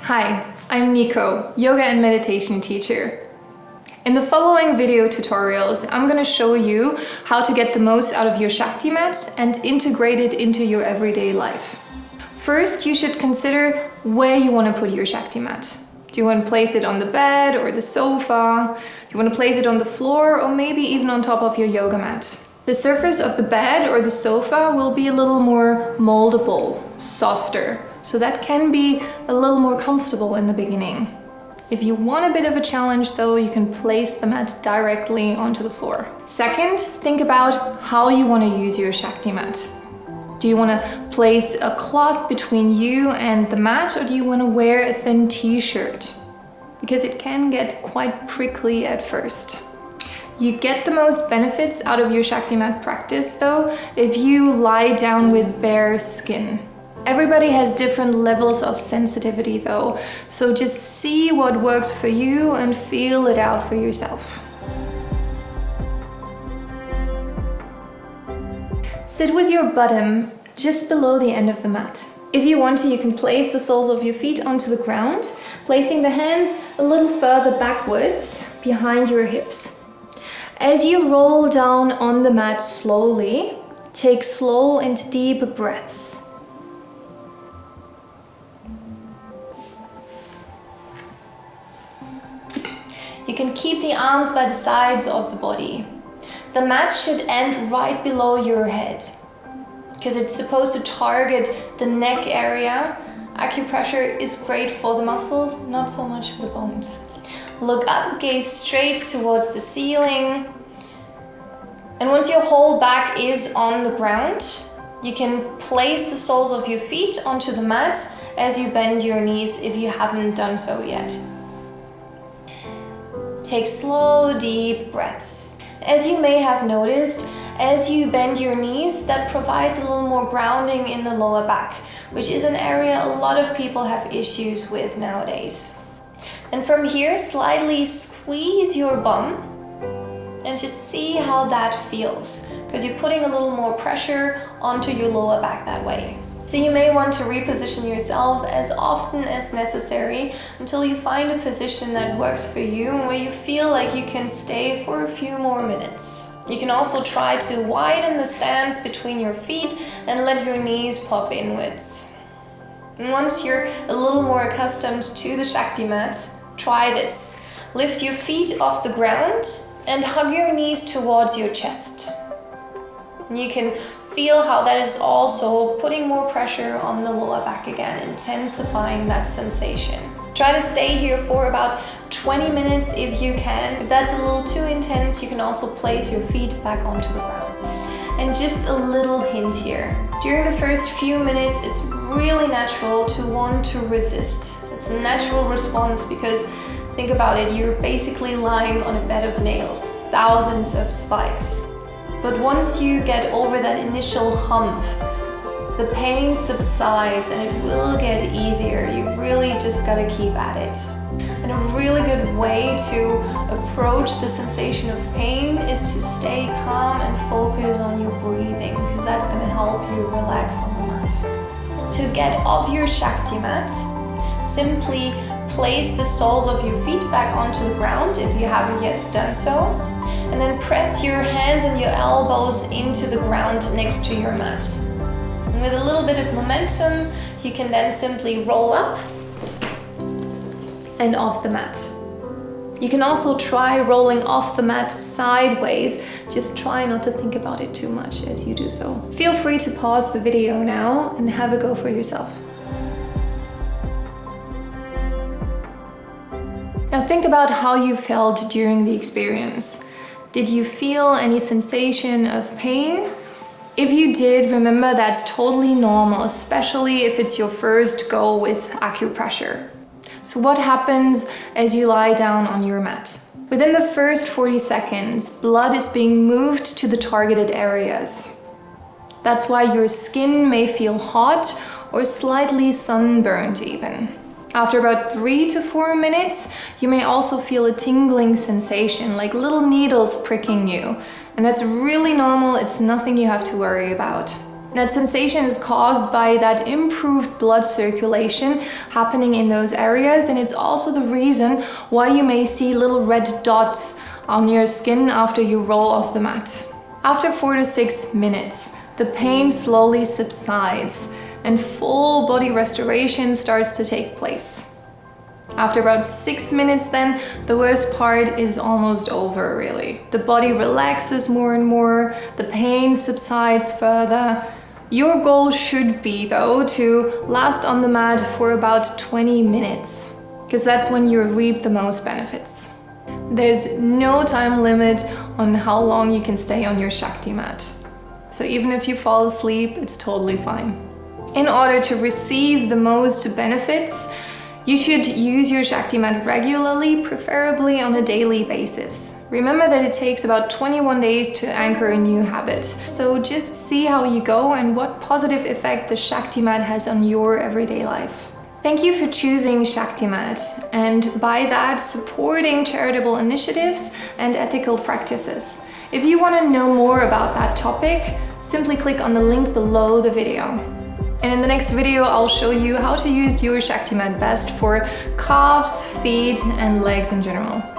Hi, I'm Nico, yoga and meditation teacher. In the following video tutorials, I'm going to show you how to get the most out of your ShaktiMat and integrate it into your everyday life. First, you should consider where you want to put your ShaktiMat. Do you want to place it on the bed or the sofa? Do you want to place it on the floor or maybe even on top of your yoga mat? The surface of the bed or the sofa will be a little more moldable, softer, so that can be a little more comfortable in the beginning. If you want a bit of a challenge though, you can place the mat directly onto the floor. Second, think about how you want to use your ShaktiMat. Do you want to place a cloth between you and the mat, or do you want to wear a thin t-shirt? Because it can get quite prickly at first. You get the most benefits out of your ShaktiMat practice though if you lie down with bare skin. Everybody has different levels of sensitivity though, so just see what works for you and feel it out for yourself. Sit with your bottom just below the end of the mat. If you want to, you can place the soles of your feet onto the ground, placing the hands a little further backwards behind your hips. As you roll down on the mat slowly, take slow and deep breaths. You can keep the arms by the sides of the body. The mat should end right below your head because it's supposed to target the neck area. Acupressure is great for the muscles, not so much for the bones. Look up, gaze straight towards the ceiling. And once your whole back is on the ground, you can place the soles of your feet onto the mat as you bend your knees if you haven't done so yet. Take slow, deep breaths. As you may have noticed, as you bend your knees, that provides a little more grounding in the lower back, which is an area a lot of people have issues with nowadays. And from here, slightly squeeze your bum and just see how that feels, because you're putting a little more pressure onto your lower back that way. So you may want to reposition yourself as often as necessary until you find a position that works for you and where you feel like you can stay for a few more minutes. You can also try to widen the stance between your feet and let your knees pop inwards. And once you're a little more accustomed to the ShaktiMat, try this. Lift your feet off the ground and hug your knees towards your chest. And you can feel how that is also putting more pressure on the lower back again, intensifying that sensation. Try to stay here for about 20 minutes if you can. If that's a little too intense, you can also place your feet back onto the ground. And just a little hint here. During the first few minutes, it's really natural to want to resist. It's a natural response because think about it, you're basically lying on a bed of nails, thousands of spikes. But once you get over that initial hump, the pain subsides and it will get easier. You really just gotta keep at it. And a really good way to approach the sensation of pain is to stay calm and focus on your breathing, because that's gonna help you relax on the mat. To get off your ShaktiMat, simply place the soles of your feet back onto the ground if you haven't yet done so, and then press your hands and your elbows into the ground next to your mat. And with a little bit of momentum, you can then simply roll up and off the mat. You can also try rolling off the mat sideways. Just try not to think about it too much as you do so. Feel free to pause the video now and have a go for yourself. Now think about how you felt during the experience. Did you feel any sensation of pain? If you did, remember that's totally normal, especially if it's your first go with acupressure. So what happens as you lie down on your mat? Within the first 40 seconds, blood is being moved to the targeted areas. That's why your skin may feel hot or slightly sunburned even. After about 3 to 4 minutes, you may also feel a tingling sensation, like little needles pricking you. And that's really normal, it's nothing you have to worry about. That sensation is caused by that improved blood circulation happening in those areas, and it's also the reason why you may see little red dots on your skin after you roll off the mat. After 4 to 6 minutes, the pain slowly subsides and full body restoration starts to take place. After about 6 minutes then, the worst part is almost over really. The body relaxes more and more, the pain subsides further. Your goal should be though to last on the mat for about 20 minutes, because that's when you reap the most benefits. There's no time limit on how long you can stay on your Shakti mat. So even if you fall asleep, it's totally fine. In order to receive the most benefits, you should use your Shakti mat regularly, preferably on a daily basis. Remember that it takes about 21 days to anchor a new habit. So just see how you go and what positive effect the Shakti mat has on your everyday life. Thank you for choosing ShaktiMat and by that supporting charitable initiatives and ethical practices. If you want to know more about that topic, simply click on the link below the video. And in the next video, I'll show you how to use your ShaktiMat best for calves, feet, and legs in general.